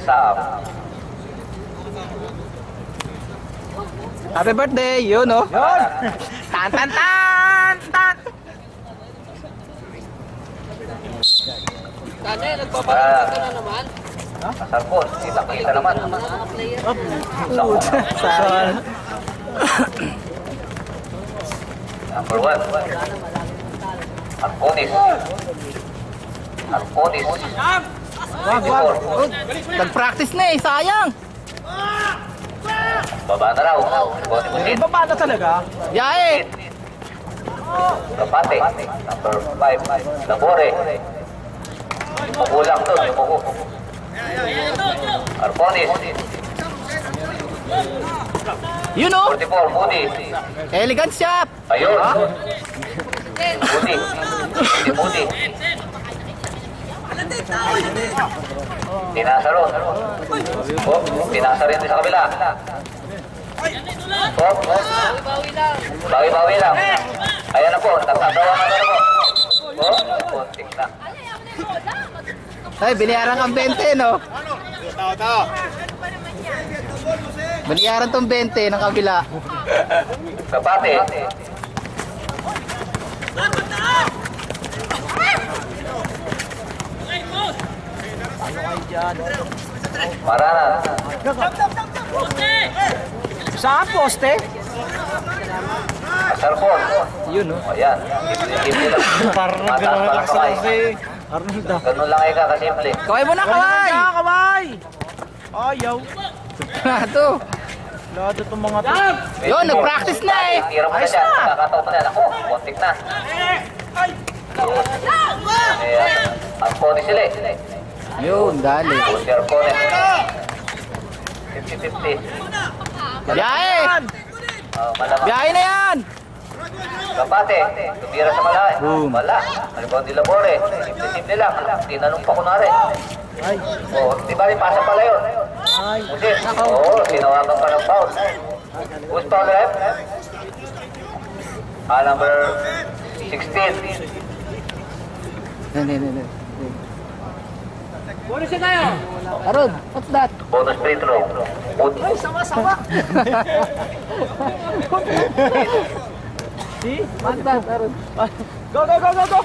Sam. Happy birthday! Yun, oh! Yun! Tan tan tan tan! Kane, nagpapalala ka na naman. Masarpon, kita-kita naman. Saan? Number 1. Arconis. Arconis. Wag, wag! Nag-practice na eh, sayang! Baba na raw. Boni Busit. Baba na talaga? Yae! Kapate. Number 5. Labore. Magulang doon, yung muko. Arconis. Yun, oh! 44, Moody. Elegant shot! Ayun. Moody. Moody. Pinasa ron. Oh, pinasa rin sa kabila. Oh, Bawi lang. bawi-bawi lang. Ayan na po, nagtatawa na po. Oh, kontik na. Ay, biniyaran ang 20, no? Biniyaran tong 20 ng kabila. Kapate. Maranan. Saan poste? Asarpon. Yun, no? Ayan. Simple lang. Parang Mataas pa lang kamay. Arnold, ah. Ganun lang ika kasimple. Kaway mo na, kaway! Kaway! Ayaw. Ito. Lado itong mga to. Yun, nag-practice na eh. Tira mo na dyan. Nakakataw mo na. Ako, kontik na. Ayan. Arconis sila eh. Yun, dali. Si Arconis. 50-50. Biyahe! Malamang. Biyahe na yan! Kapate, tumira sa malay. Boom. Wala. Halimbawa di labore. Simple-simple lang. Tinanong pa ko na rin. Oh, di ba rin pasa pala yun? Busit. Oo, sinawagan pa ng foul. Who's foul rep? Number 16. Bonus na tayo. Arod, what's that? Bonus free throw. Ay, sama-sama! See? What's that, Arod? Go, go, go, go, go!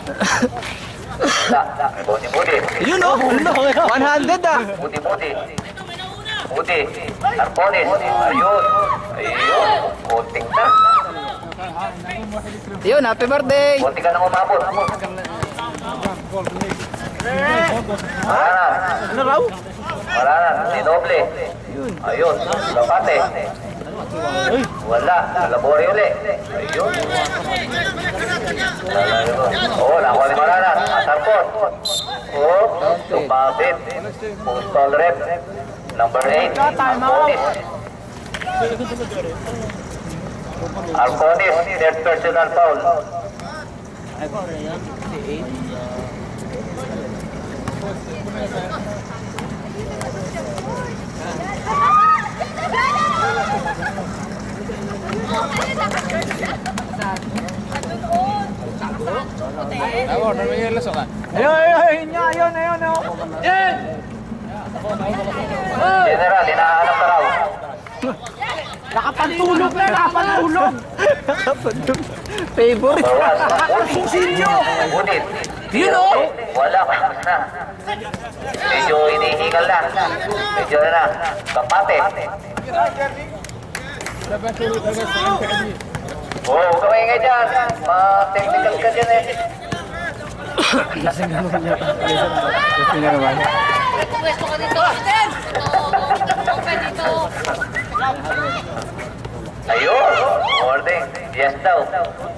Budi. Yun, oh! 100, ah! Budi. Arconis. Ayun. Konting na. Yun, happy birthday! Konting ka nang umabot. Maranan. Ano raw? Maranan. Dinoble. Ayun. Kapate. Wala. Labore uli. Ayun. Oo, nakuha ni Maranan. Asarpon. Oo. Tumabit. Postal rep. Number 8. Arconis. Third personal foul. Ayun, General, hinahanap ka raw. Nakapantulog na, nakapantulog! Favorite! Bawas. Susilyo! Ngunit. Yun, oh! Wala ka na. Medyo hinihingal na. Medyo na. Kapate. Oo, huwag ka maingay dyan. Ma-technical ka dyan eh. Kasi nga naman. Pwesto ka dito. Open dito. Ayun. Morning. Yes daw.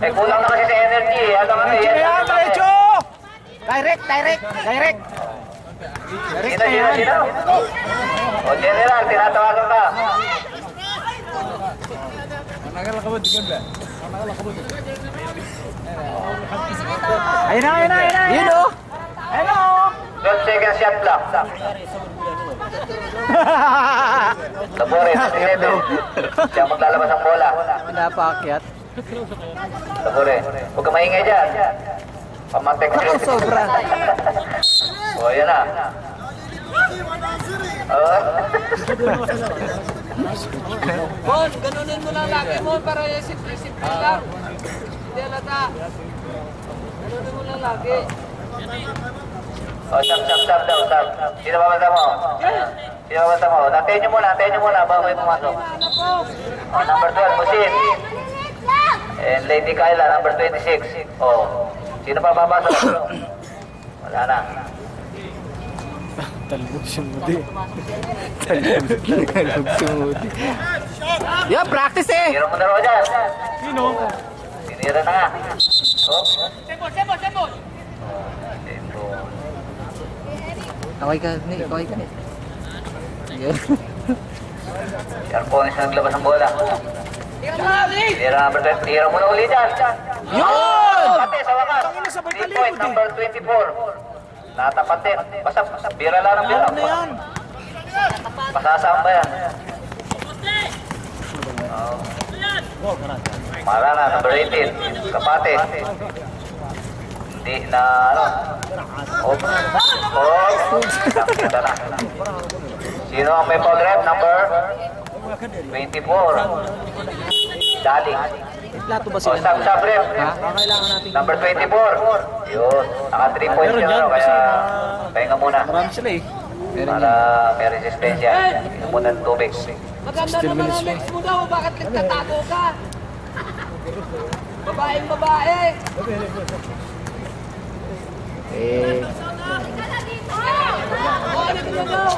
Eh, kulang na kasi sa energy eh. Alam ka yes. Kaya, Mecho! Direct! Sino? O, General, tinatawagan ka. Ayun na! Yun, oh! Ayun na, oh! 12 seconds shot clock. Labore, 11. Siya maglalabas ang bola. Napaakyat. Labore, huwag ka maingay dyan. Pamantek ko. Ako, sobra. O, yan na. Oh. Bon, ganunin mo lang lagi mo para simple-simple lang. Hindi alata. Ganunin mo lang lagi. Oh, stop daw, stop. Sino ba bata mo? Sino ba bata mo? Antayin nyo muna bago may pumasok. Ano po? Oh, number 12, Musin. And Lady Kyla, number 26. Oh, sino pa babasok? Wala na. Talbog sumudi. Talbog sumudi. Yeah, practice eh. Tiro mo na ro dyan. Sino? Tinira na nga. Oh. Sembol! Ito. Kaway ka, Nick. Kaway ka, Nick. Yun. Si Arpones na naglabas ng bola. Tira mo lang, Rick! Tira number 20. Tira mo na uli dyan. Yun! Pati sa wakas. 3 point, number 24. Natapat din. Basta, bira lang ng bira. Ano na yan? Masasamba yan. Mara na, number 18. Kapate. Hindi na, ano. Oh. Nakita na. Sino ang may foul rep? Number 24. Dali. Plato ba Oh, stop rep. Kailangan natin. Number 24. Yun. Naka 3 points yun, ano, kaya pahinga muna. Marami sila eh. Para may resistensya. Inom muna ng tubig. Maganda naman ang legs mo daw. Bakit nagtatago ka? Babaeng babae. Eh, Oh, ano ka daw?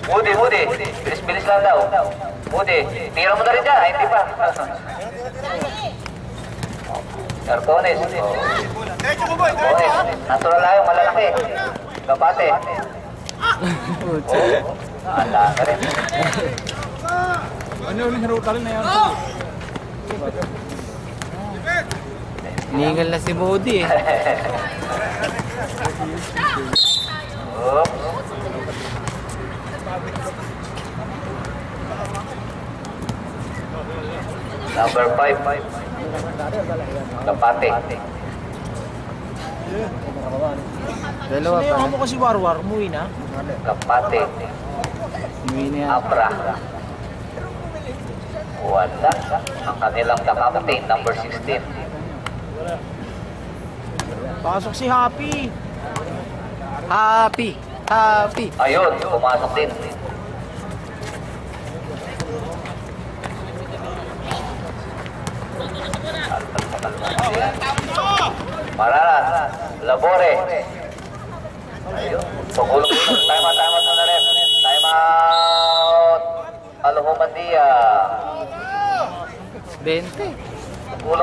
Moody. Bilis-bilis lang daw. Moody, tira mo na rin dyan. Hindi pa. Arpones. Arpones. Natural lang yung malalaki. Kapate. Ala ka rin. Ano ulit haruta rin na yan? ningal na si Moody eh. Oops. Number 5. Kapate. Dalawa pa. Sino mo kasi warwar, umuwi na? Kapate. Umuwi na yan. Abra. Wala. Ang kanilang captain, number 16. Pasok si Happy. Happy. Ayun, pumasok din. Mararan, Labore. Ayun, pagulong. Time out muna ref. Time out. Alhumadia. 20. Pagulong